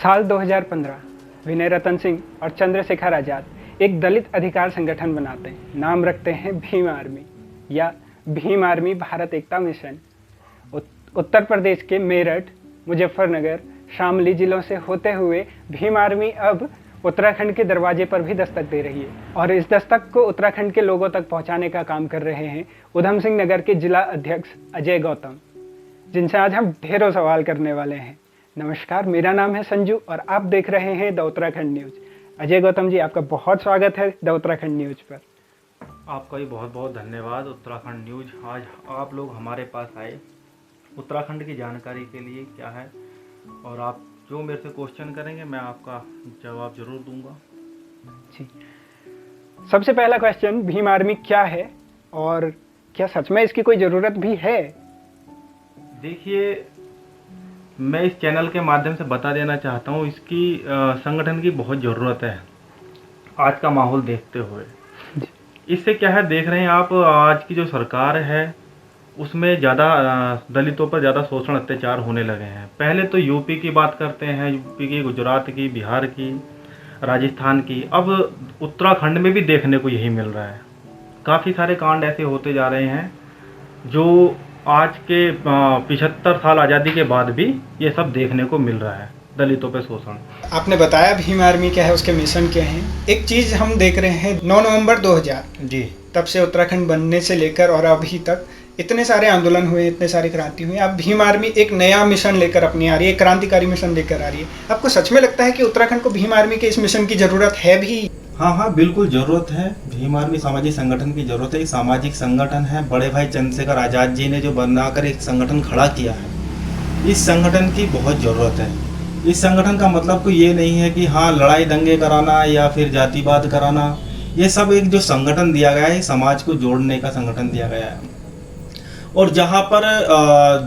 साल 2015 विनय रतन सिंह और चंद्रशेखर आज़ाद एक दलित अधिकार संगठन बनाते हैं। नाम रखते हैं भीम आर्मी या भीम आर्मी भारत एकता मिशन। उत्तर प्रदेश के मेरठ, मुजफ्फरनगर, शामली जिलों से होते हुए भीम आर्मी अब उत्तराखंड के दरवाजे पर भी दस्तक दे रही है और इस दस्तक को उत्तराखंड के लोगों तक पहुंचाने का काम कर रहे हैं उधम सिंह नगर के जिला अध्यक्ष अजय गौतम, जिनसे आज हम ढेरों सवाल करने वाले हैं। नमस्कार, मेरा नाम है संजू और आप देख रहे हैं द उत्तराखंड न्यूज। अजय गौतम जी, आपका बहुत स्वागत है द उत्तराखंड न्यूज पर। आपका भी बहुत बहुत धन्यवाद। उत्तराखंड न्यूज, आज आप लोग हमारे पास आए उत्तराखंड की जानकारी के लिए क्या है, और आप जो मेरे से क्वेश्चन करेंगे मैं आपका जवाब जरूर दूंगा। जी, सबसे पहला क्वेश्चन, भीम आर्मी क्या है और क्या सच में इसकी कोई ज़रूरत भी है? देखिए, मैं इस चैनल के माध्यम से बता देना चाहता हूँ, इसकी संगठन की बहुत ज़रूरत है आज का माहौल देखते हुए। इससे क्या है, देख रहे हैं आप, आज की जो सरकार है उसमें ज़्यादा दलितों पर ज़्यादा शोषण अत्याचार होने लगे हैं। पहले तो यूपी की बात करते हैं, यूपी की, गुजरात की, बिहार की, राजस्थान की, अब उत्तराखंड में भी देखने को यही मिल रहा है। काफ़ी सारे कांड ऐसे होते जा रहे हैं जो आज के 75 साल आज़ादी के बाद भी ये सब देखने को मिल रहा है, दलितों पे शोषण। आपने बताया भीम आर्मी क्या है, उसके मिशन क्या हैं। एक चीज़ हम देख रहे हैं, 9 नवंबर 2000 जी, तब से उत्तराखंड बनने से लेकर और अभी तक इतने सारे आंदोलन हुए, इतने सारी क्रांति हुई। अब भीम आर्मी एक नया मिशन लेकर अपनी आ रही है, एक क्रांतिकारी मिशन लेकर आ रही है। आपको सच में लगता है कि उत्तराखंड को भीम आर्मी के इस मिशन की ज़रूरत है भी? हाँ, बिल्कुल ज़रूरत है। भीम आर्मी सामाजिक संगठन की ज़रूरत है। एक सामाजिक संगठन है। बड़े भाई चंद्रशेखर आज़ाद जी ने जो बनाकर एक संगठन खड़ा किया है, इस संगठन की बहुत ज़रूरत है। इस संगठन का मतलब कोई ये नहीं है कि हाँ, लड़ाई दंगे कराना या फिर जातिवाद कराना। ये सब एक जो संगठन दिया गया है, समाज को जोड़ने का संगठन दिया गया है। और जहाँ पर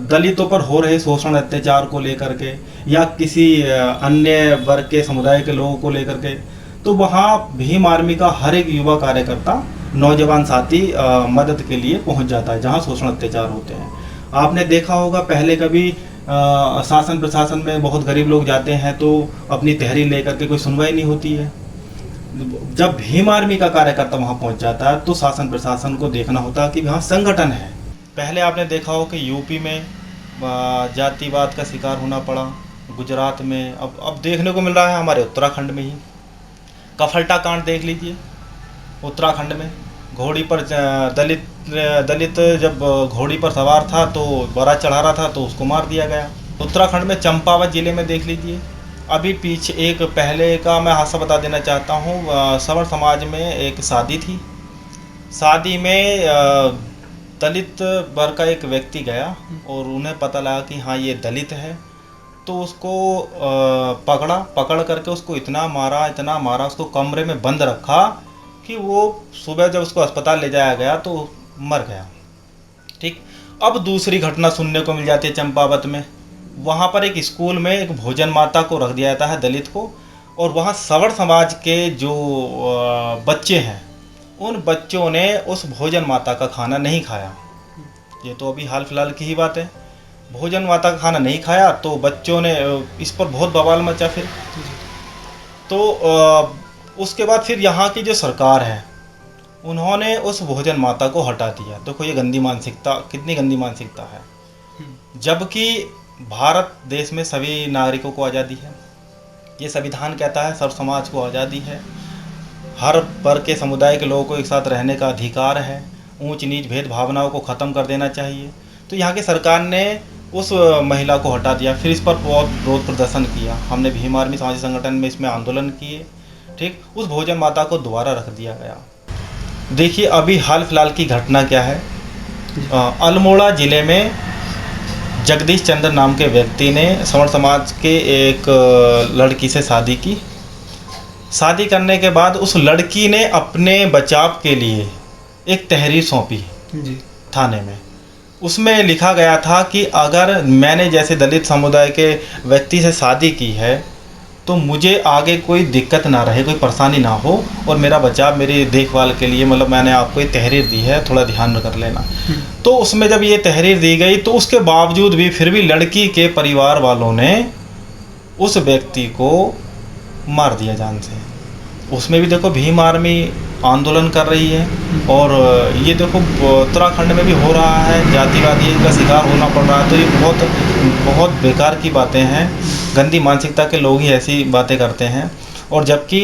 दलितों पर हो रहे शोषण अत्याचार को लेकर के या किसी अन्य वर्ग के समुदाय के लोगों को लेकर के, तो वहाँ भीम आर्मी का हर एक युवा कार्यकर्ता, नौजवान साथी मदद के लिए पहुँच जाता है जहाँ शोषण अत्याचार होते हैं। आपने देखा होगा, पहले कभी शासन प्रशासन में बहुत गरीब लोग जाते हैं तो अपनी तहरीर लेकर के कोई सुनवाई नहीं होती है। जब भीम आर्मी का कार्यकर्ता वहाँ पहुँच जाता है तो शासन प्रशासन को देखना होता है कि वहाँ संगठन है। पहले आपने देखा हो कि यूपी में जातिवाद का शिकार होना पड़ा, गुजरात में, अब देखने को मिल रहा है हमारे उत्तराखंड में ही। कफलटा कांड देख लीजिए, उत्तराखंड में घोड़ी पर दलित जब घोड़ी पर सवार था तो बारात चढ़ा रहा था तो उसको मार दिया गया। उत्तराखंड में चंपावत ज़िले में देख लीजिए। अभी पीछे एक पहले का मैं हादसा बता देना चाहता हूँ। सवर्ण समाज में एक शादी थी। शादी में दलित वर्ग का एक व्यक्ति गया और उन्हें पता लगा कि हाँ, ये दलित है, तो उसको पकड़ करके उसको इतना मारा, उसको कमरे में बंद रखा कि वो सुबह जब उसको अस्पताल ले जाया गया तो मर गया। ठीक, अब दूसरी घटना सुनने को मिल जाती है चंपावत में। वहाँ पर एक स्कूल में एक भोजन माता को रख दिया जाता है, दलित को, और वहाँ सवर्ण समाज के जो बच्चे हैं, उन बच्चों ने उस भोजन माता का खाना नहीं खाया। ये तो अभी हाल फिलहाल की ही बात है। भोजन माता का खाना नहीं खाया तो बच्चों ने इस पर बहुत बवाल मचा। फिर तो उसके बाद फिर यहाँ की जो सरकार है, उन्होंने उस भोजन माता को हटा दिया। देखो, ये गंदी मानसिकता, कितनी गंदी मानसिकता है। जबकि भारत देश में सभी नागरिकों को आज़ादी है। ये संविधान कहता है सर्व समाज को आज़ादी है, हर वर्ग के समुदाय के लोगों को एक साथ रहने का अधिकार है, ऊंच नीच भेद भावनाओं को ख़त्म कर देना चाहिए। तो यहाँ की सरकार ने उस महिला को हटा दिया। फिर इस पर बहुत विरोध प्रदर्शन किया हमने, भीम आर्मी सामाजिक संगठन में इसमें आंदोलन किए। ठीक, उस भोजन माता को दोबारा रख दिया गया। देखिए, अभी हाल फिलहाल की घटना क्या है। अल्मोड़ा ज़िले में जगदीश चंद्र नाम के व्यक्ति ने सवर्ण समाज के एक लड़की से शादी की। शादी करने के बाद उस लड़की ने अपने बचाव के लिए एक तहरीर सौंपी थाने में। उसमें लिखा गया था कि अगर मैंने जैसे दलित समुदाय के व्यक्ति से शादी की है तो मुझे आगे कोई दिक्कत ना रहे, कोई परेशानी ना हो, और मेरा बचाव, मेरी देखभाल के लिए मतलब मैंने आपको ये तहरीर दी है, थोड़ा ध्यान कर लेना। तो उसमें जब ये तहरीर दी गई तो उसके बावजूद भी फिर भी लड़की के परिवार वालों ने उस व्यक्ति को मार दिया जान से। उसमें भी देखो भीम आर्मी आंदोलन कर रही है, और ये देखो उत्तराखंड में भी हो रहा है, जातिवादी का शिकार होना पड़ रहा है। तो ये बहुत बहुत बेकार की बातें हैं, गंदी मानसिकता के लोग ही ऐसी बातें करते हैं। और जबकि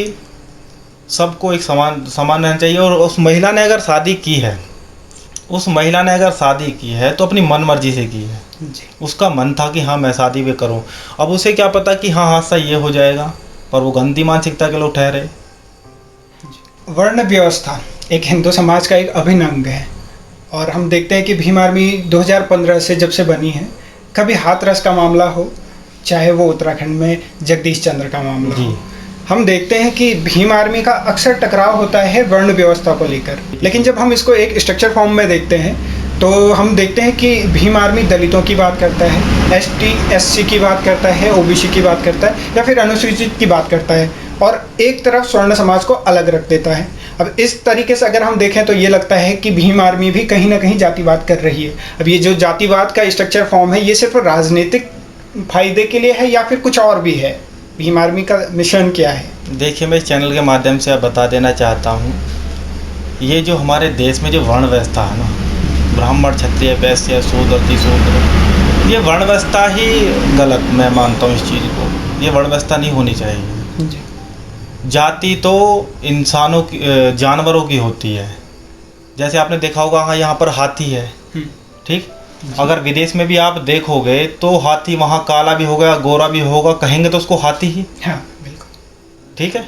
सबको एक समान रहना चाहिए। और उस महिला ने अगर शादी की है, उस महिला ने अगर शादी की है तो अपनी मन मर्जी से की है जी। उसका मन था कि हाँ मैं शादी भी करूं। अब उसे क्या पता कि हाँ हादसा ये हो जाएगा, पर वो गंदी मानसिकता के लोग ठहरे। वर्ण व्यवस्था एक हिंदू समाज का एक अभिन्न अंग है, और हम देखते हैं कि भीम आर्मी 2015 से जब से बनी है, कभी हाथरस का मामला हो, चाहे वो उत्तराखंड में जगदीश चंद्र का मामला जी। हो, हम देखते हैं कि भीम आर्मी का अक्सर टकराव होता है वर्ण व्यवस्था को लेकर। लेकिन जब हम इसको एक स्ट्रक्चर फॉर्म में देखते हैं तो हम देखते हैं कि भीम आर्मी दलितों की बात करता है, एसटी एससी की बात करता है, ओबीसी की बात करता है, या फिर अनुसूचित की बात करता है, और एक तरफ स्वर्ण समाज को अलग रख देता है। अब इस तरीके से अगर हम देखें तो ये लगता है कि भीम आर्मी भी कहीं ना कहीं जातिवाद कर रही है। अब ये जो जातिवाद का स्ट्रक्चर फॉर्म है, ये सिर्फ राजनीतिक फायदे के लिए है या फिर कुछ और भी है? भीम आर्मी का मिशन क्या है? देखिए, मैं इस चैनल के माध्यम से बता देना चाहता हूँ, ये जो हमारे देश में जो वर्ण व्यवस्था है ना, ब्राह्मण क्षत्रिय वैश्य शूद्र अतिशूद्र, ये वर्ण व्यवस्था ही गलत मैं मानता हूँ। इस चीज़ को, ये वर्ण व्यवस्था नहीं होनी चाहिए। जी। जाति तो इंसानों की जानवरों की होती है। जैसे आपने देखा होगा, हाँ यहाँ पर हाथी है, ठीक, अगर विदेश में भी आप देखोगे तो हाथी वहाँ काला भी होगा, गोरा भी होगा, कहेंगे तो उसको हाथी ही। हाँ बिल्कुल। ठीक है,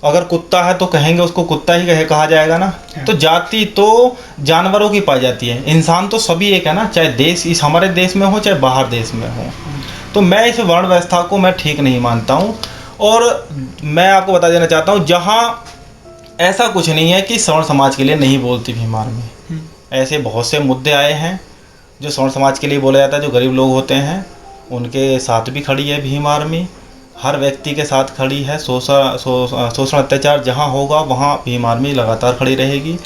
अगर कुत्ता है तो कहेंगे उसको कुत्ता ही कहा जाएगा ना। हाँ। तो जाति तो जानवरों की पाई जाती है, इंसान तो सभी एक है ना, चाहे देश इस हमारे देश में हो चाहे बाहर देश में हो। तो मैं इस वर्ण व्यवस्था को मैं ठीक नहीं मानता हूँ। और मैं आपको बता देना चाहता हूँ, जहाँ ऐसा कुछ नहीं है कि सवर्ण समाज के लिए नहीं बोलती भीम आर्मी। ऐसे बहुत से मुद्दे आए हैं जो सवर्ण समाज के लिए बोला जाता है, जो गरीब लोग होते हैं उनके साथ भी खड़ी है भीम आर्मी, हर व्यक्ति के साथ खड़ी है। शोषण अत्याचार जहाँ होगा वहाँ भीम आर्मी लगातार खड़ी रहेगी।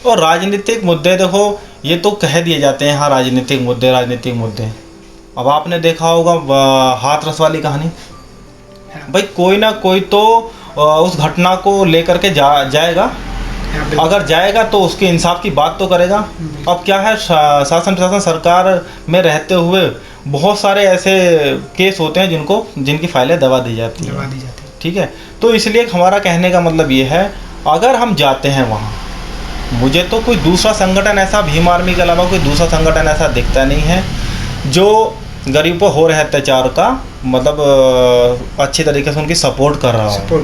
और राजनीतिक मुद्दे देखो, ये तो कह दिए जाते हैं, हाँ राजनीतिक मुद्दे। अब आपने देखा होगा हाथरस वाली कहानी, भाई कोई ना कोई तो उस घटना को लेकर के जाएगा, अगर जाएगा तो उसके इंसाफ की बात तो करेगा। अब क्या है, शासन प्रशासन सरकार में रहते हुए बहुत सारे ऐसे केस होते हैं जिनकी फाइलें दबा दी जाती हैं। ठीक है, तो इसलिए हमारा कहने का मतलब ये है, अगर हम जाते हैं वहाँ, मुझे तो कोई दूसरा संगठन ऐसा भीम आर्मी के अलावा कोई दूसरा संगठन ऐसा दिखता नहीं है जो गरीब पर हो रहे अत्याचार का मतलब अच्छी तरीके से उनकी सपोर्ट कर रहा हो।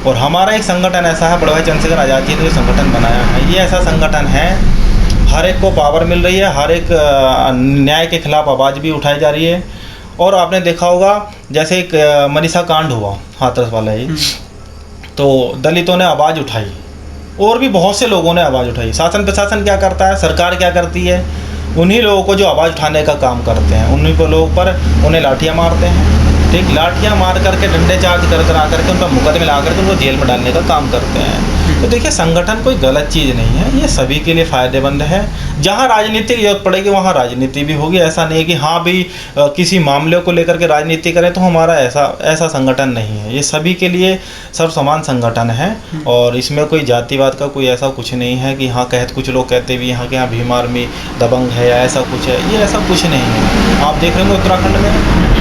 और हमारा एक संगठन ऐसा है, बड़े भाई चंद्रशेखर आज़ाद जी ने जो संगठन बनाया है, ये ऐसा संगठन है, हर एक को पावर मिल रही है, हर एक न्याय के खिलाफ आवाज़ भी उठाई जा रही है। और आपने देखा होगा, जैसे एक मनीषा कांड हुआ हाथरस वाला ही, तो दलितों ने आवाज़ उठाई और भी बहुत से लोगों ने आवाज़ उठाई। शासन प्रशासन क्या करता है, सरकार क्या करती है, उन्हीं लोगों को जो आवाज़ उठाने का काम करते हैं, उन्हीं को लोगों पर उन्हें लाठियाँ मारते हैं। ठीक, लाठियाँ मार करके डंडे चार्ज कर आकर के उनका मुकदमे ला करके उनको जेल में डालने का काम करते हैं। तो देखिए, संगठन कोई गलत चीज़ नहीं है, ये सभी के लिए फ़ायदेमंद है। जहाँ राजनीति की जरूरत पड़ेगी वहाँ राजनीति भी होगी। ऐसा नहीं है कि हाँ भी किसी मामले को लेकर के राजनीति करें, तो हमारा ऐसा संगठन नहीं है। ये सभी के लिए सब समान संगठन है, और इसमें कोई जातिवाद का कोई ऐसा कुछ नहीं है कि हाँ कुछ लोग कहते भी यहाँ के यहाँ भीम आर्मी दबंग है या ऐसा कुछ है, ये ऐसा कुछ नहीं है। आप देख रहे होंगे उत्तराखंड में,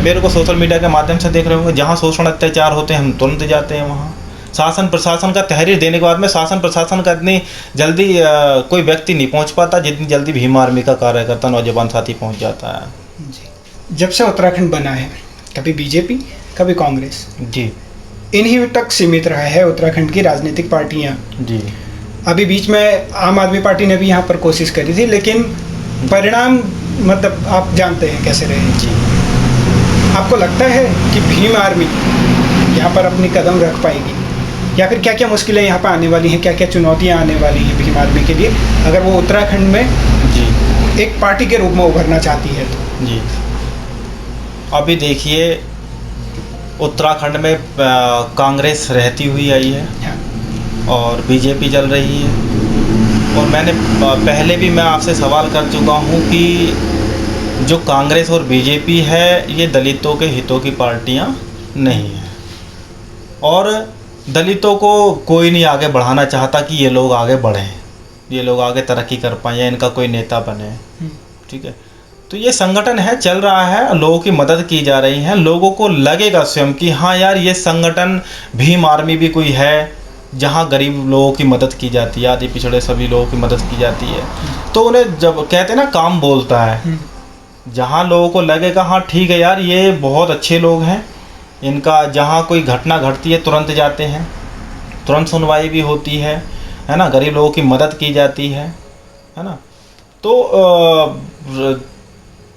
मेरे को सोशल मीडिया के माध्यम से देख रहे होंगे, जहाँ शोषण अत्याचार होते हैं हम तुरंत जाते हैं वहाँ। शासन प्रशासन का तहरीर देने के बाद में शासन प्रशासन का इतनी जल्दी कोई व्यक्ति नहीं पहुँच पाता जितनी जल्दी भीम आर्मी का कार्यकर्ता नौजवान साथी पहुँच जाता है। जी। जब से उत्तराखंड बना है, कभी बीजेपी कभी कांग्रेस, जी, इन्हीं तक सीमित रहा है उत्तराखंड की राजनीतिक पार्टियाँ। जी, अभी बीच में आम आदमी पार्टी ने भी यहाँ पर कोशिश करी थी, लेकिन परिणाम मतलब आप जानते हैं कैसे रहे। जी। आपको लगता है कि भीम आर्मी यहाँ पर अपनी कदम रख पाएगी, या फिर क्या क्या मुश्किलें यहाँ पर आने वाली हैं, क्या क्या चुनौतियाँ आने वाली हैं भीम आर्मी के लिए, अगर वो उत्तराखंड में जी एक पार्टी के रूप में उभरना चाहती है तो? जी, अभी देखिए, उत्तराखंड में कांग्रेस रहती हुई आई है। हाँ। और बीजेपी चल रही है। और मैंने पहले भी मैं आपसे सवाल कर चुका हूँ कि जो कांग्रेस और बीजेपी है ये दलितों के हितों की पार्टियां नहीं हैं, और दलितों को कोई नहीं आगे बढ़ाना चाहता कि ये लोग आगे बढ़ें, ये लोग आगे तरक्की कर पाएँ या इनका कोई नेता बने। ठीक है, तो ये संगठन है, चल रहा है, लोगों की मदद की जा रही है। लोगों को लगेगा स्वयं कि हाँ यार ये संगठन भीम आर्मी भी कोई है जहाँ गरीब लोगों की मदद की जाती है, आदि पिछड़े सभी लोगों की मदद की जाती है। तो उन्हें जब कहते हैं ना काम बोलता है, जहाँ लोगों को लगेगा हाँ ठीक है यार ये बहुत अच्छे लोग हैं, इनका जहाँ कोई घटना घटती है तुरंत जाते हैं, तुरंत सुनवाई भी होती है ना, गरीब लोगों की मदद की जाती है ना। तो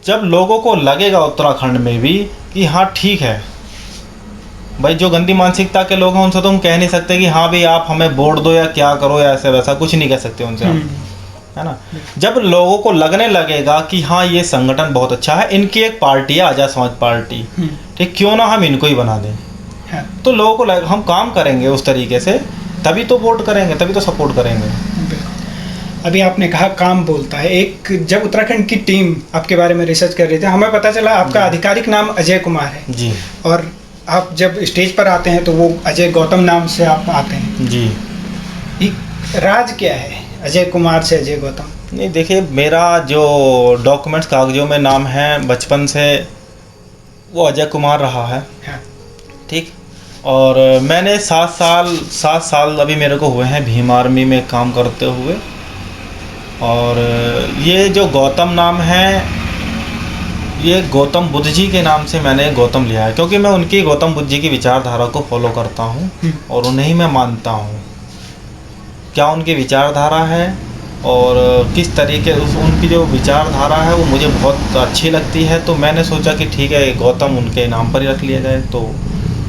जब लोगों को लगेगा उत्तराखंड में भी कि हाँ ठीक है भाई, जो गंदी मानसिकता के लोग हैं उनसे तो हम कह नहीं सकते कि हाँ भाई आप हमें वोट दो या क्या करो या ऐसे वैसा, कुछ नहीं कह सकते उनसे हम, है ना। जब लोगों को लगने लगेगा कि हाँ ये संगठन बहुत अच्छा है, इनकी एक पार्टी है आज़ाद समाज पार्टी, ठीक, क्यों ना हम इनको ही बना दें, तो लोगों को हम काम करेंगे उस तरीके से, तभी तो वोट करेंगे, तभी तो सपोर्ट करेंगे। अभी आपने कहा काम बोलता है। एक जब उत्तराखंड की टीम आपके बारे में रिसर्च कर रही थी, हमें पता चला आपका आधिकारिक नाम अजय कुमार है जी, और आप जब स्टेज पर आते हैं तो वो अजय गौतम नाम से आप आते हैं जी। ये राज क्या है अजय कुमार से अजय गौतम? नहीं देखिए, मेरा जो डॉक्यूमेंट्स कागजों में नाम है बचपन से वो अजय कुमार रहा है। हाँ। ठीक, और मैंने 7 साल अभी मेरे को हुए हैं भीम आर्मी में काम करते हुए। और ये जो गौतम नाम है ये गौतम बुद्ध जी के नाम से मैंने गौतम लिया है, क्योंकि मैं उनकी गौतम बुद्ध जी की विचारधारा को फॉलो करता हूँ और उन्हें ही मैं मानता हूँ। क्या उनकी विचारधारा है और किस तरीके उनकी जो विचारधारा है वो मुझे बहुत अच्छी लगती है, तो मैंने सोचा कि ठीक है गौतम उनके नाम पर ही रख लिया जाए, तो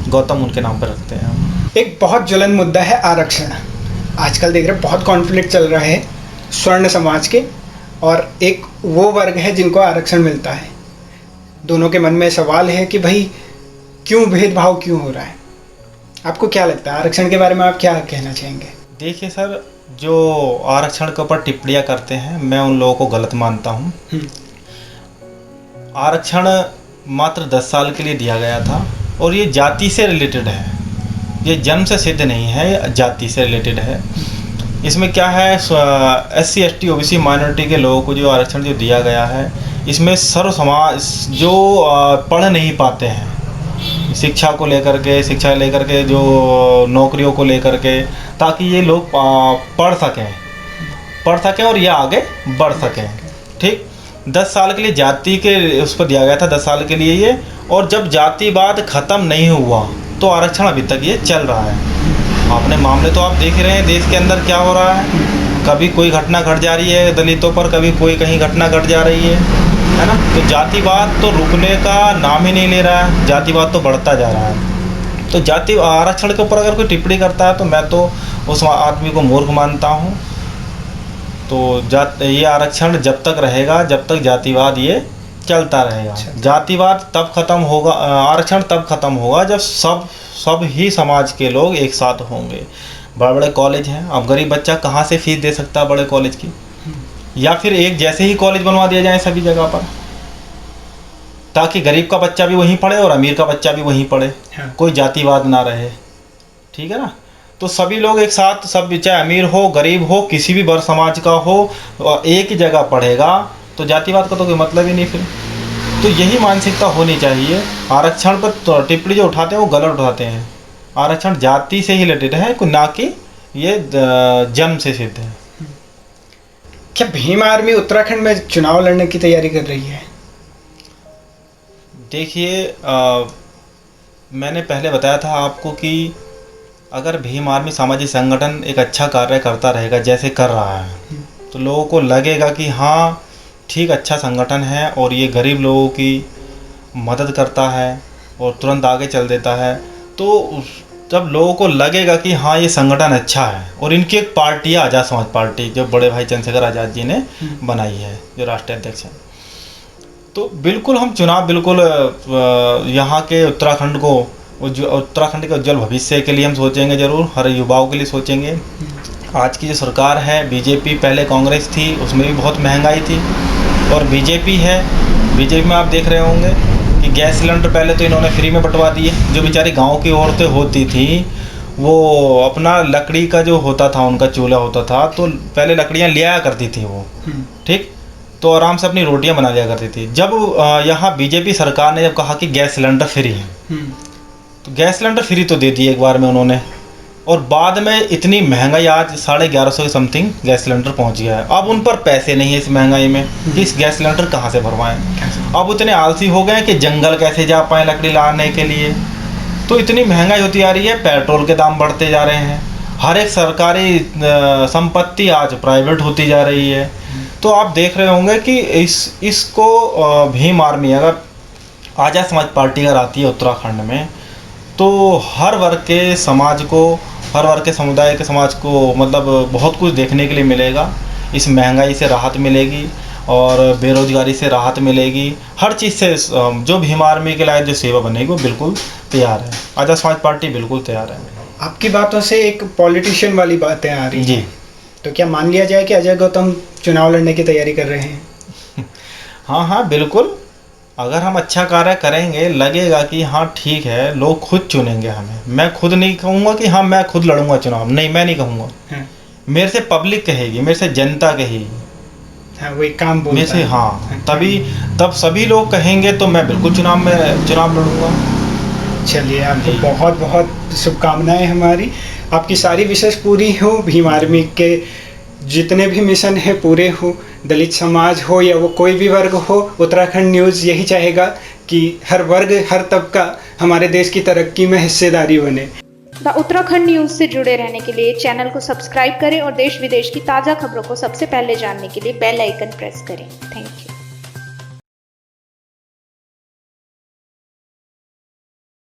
गौतम उनके नाम पर रखते हैं हम। एक बहुत ज्वलन मुद्दा है आरक्षण। आजकल देख रहे हैं बहुत कॉन्फ्लिक्ट चल रहा है स्वर्ण समाज के और एक वो वर्ग है जिनको आरक्षण मिलता है। दोनों के मन में सवाल है कि भाई क्यों भेदभाव क्यों हो रहा है? आपको क्या लगता है आरक्षण के बारे में, आप क्या कहना चाहेंगे? देखिए सर, जो आरक्षण के ऊपर टिप्पणियाँ करते हैं मैं उन लोगों को गलत मानता हूँ। आरक्षण मात्र 10 साल के लिए दिया गया था और ये जाति से रिलेटेड है, ये जन्म से सिद्ध नहीं है, जाति से रिलेटेड है। इसमें क्या है, SC ST OBC माइनॉरिटी के लोगों को जो आरक्षण जो दिया गया है, इसमें सर्व समाज जो पढ़ नहीं पाते हैं, शिक्षा को लेकर के जो नौकरियों को लेकर के, ताकि ये लोग पढ़ सकें और ये आगे बढ़ सकें। ठीक, 10 साल के लिए जाति के उस पर दिया गया था, 10 साल के लिए ये, और जब जातिवाद ख़त्म नहीं हुआ तो आरक्षण अभी तक ये चल रहा है। आपने मामले तो आप देख रहे हैं देश के अंदर क्या हो रहा है, कभी कोई घटना घट जा रही है दलितों पर, कभी कोई कहीं घटना घट जा रही है ना। तो जातिवाद तो रुकने का नाम ही नहीं ले रहा है, जातिवाद तो बढ़ता जा रहा है। तो जाति आरक्षण के ऊपर अगर कोई टिप्पणी करता है तो मैं तो उस आदमी को मूर्ख मानता हूँ। तो ये आरक्षण जब तक रहेगा, जब तक जातिवाद ये चलता रहेगा। जातिवाद तब खत्म होगा, आरक्षण तब खत्म होगा जब सब ही समाज के लोग एक साथ होंगे। बड़े बड़े कॉलेज हैं, अब गरीब बच्चा कहाँ से फीस दे सकता है बड़े कॉलेज की, या फिर एक जैसे ही कॉलेज बनवा दिया जाए सभी जगह पर, ताकि गरीब का बच्चा भी वहीं पढ़े और अमीर का बच्चा भी वहीं पढ़े, कोई जातिवाद ना रहे। ठीक है ना, तो सभी लोग एक साथ, सब चाहे अमीर हो गरीब हो किसी भी वर्ग समाज का हो, एक ही जगह पढ़ेगा, तो जातिवाद का तो कोई मतलब ही नहीं फिर। तो यही मानसिकता होनी चाहिए। आरक्षण पर टिप्पणी जो उठाते हैं वो गलत उठाते हैं। आरक्षण जाति से ही रिलेटेड है, ना कि ये जन्म से सिद्ध है। क्या भीम आर्मी उत्तराखंड में चुनाव लड़ने की तैयारी कर रही है? देखिए, मैंने पहले बताया था आपको कि अगर भीम आर्मी सामाजिक संगठन एक अच्छा कार्य करता रहेगा जैसे कर रहा है, तो लोगों को लगेगा कि हाँ ठीक, अच्छा संगठन है और ये गरीब लोगों की मदद करता है और तुरंत आगे चल देता है। तो जब लोगों को लगेगा कि हाँ ये संगठन अच्छा है, और इनकी एक पार्टी है आज़ाद समाज पार्टी, जो बड़े भाई चंद्रशेखर आज़ाद जी ने बनाई है, जो राष्ट्रीय अध्यक्ष हैं, तो बिल्कुल हम चुनाव बिल्कुल यहाँ के उत्तराखंड के उज्जवल भविष्य के लिए हम सोचेंगे, ज़रूर हर युवाओं के लिए सोचेंगे। आज की जो सरकार है बीजेपी, पहले कांग्रेस थी, उसमें भी बहुत महंगाई थी और बीजेपी है। बीजेपी में आप देख रहे होंगे कि गैस सिलेंडर पहले तो इन्होंने फ्री में बंटवा दिए। जो बेचारी गांव की औरतें होती थी वो अपना लकड़ी का जो होता था, उनका चूल्हा होता था, तो पहले लकड़ियाँ ले आया करती थी वो, ठीक, तो आराम से अपनी रोटियां बना लिया करती थी। जब यहाँ बीजेपी सरकार ने जब कहा कि गैस सिलेंडर फ्री है, तो गैस सिलेंडर फ्री तो दे दिए एक बार में उन्होंने, और बाद में इतनी महंगाई, आज 1150 के समथिंग गैस सिलेंडर पहुंच गया है। अब उन पर पैसे नहीं है इस महंगाई में कि इस गैस सिलेंडर कहाँ से भरवाएं। अब इतने आलसी हो गए कि जंगल कैसे जा पाएँ लकड़ी लाने के लिए। तो इतनी महंगाई होती जा रही है, पेट्रोल के दाम बढ़ते जा रहे हैं, हर एक सरकारी संपत्ति आज प्राइवेट होती जा रही है। तो आप देख रहे होंगे कि इसको भीम आर्मी अगर आज़ाद समाज पार्टी अगर आती है उत्तराखंड में, तो हर वर्ग के समाज को, हर वर्ग के समुदाय के समाज को मतलब बहुत कुछ देखने के लिए मिलेगा। इस महंगाई से राहत मिलेगी और बेरोजगारी से राहत मिलेगी, हर चीज़ से जो भीम आर्मी के लायक जो सेवा बनेगी वो बिल्कुल तैयार है। आज़ाद समाज पार्टी बिल्कुल तैयार है। आपकी बातों से एक पॉलिटिशियन वाली बातें आ रही जी। हैं, तो क्या मान लिया जाए कि अजय गौतम चुनाव लड़ने की तैयारी कर रहे हैं? हाँ बिल्कुल, अगर हम अच्छा कार्य करेंगे, लगेगा कि हाँ ठीक है, लोग खुद चुनेंगे हमें। मैं खुद नहीं कहूँगा कि हाँ मैं खुद लड़ूंगा चुनाव, नहीं, मैं नहीं कहूँगा। हाँ। मेरे से पब्लिक कहेगी, मेरे से जनता कहेगी, हाँ, वो एक काम बोलता मेरे से, है। हाँ, तब सभी लोग कहेंगे तो मैं बिल्कुल चुनाव लड़ूंगा। चलिए, आपको बहुत बहुत शुभकामनाएं हमारी, आपकी सारी विशेष पूरी हो, भीम आर्मी के जितने भी मिशन है पूरे हो, दलित समाज हो या वो कोई भी वर्ग हो। उत्तराखंड न्यूज़ यही चाहेगा कि हर वर्ग, हर तबका हमारे देश की तरक्की में हिस्सेदारी बने। द उत्तराखंड न्यूज़ से जुड़े रहने के लिए चैनल को सब्सक्राइब करें और देश विदेश की ताज़ा खबरों को सबसे पहले जानने के लिए बेल आइकन प्रेस करें। Thank you.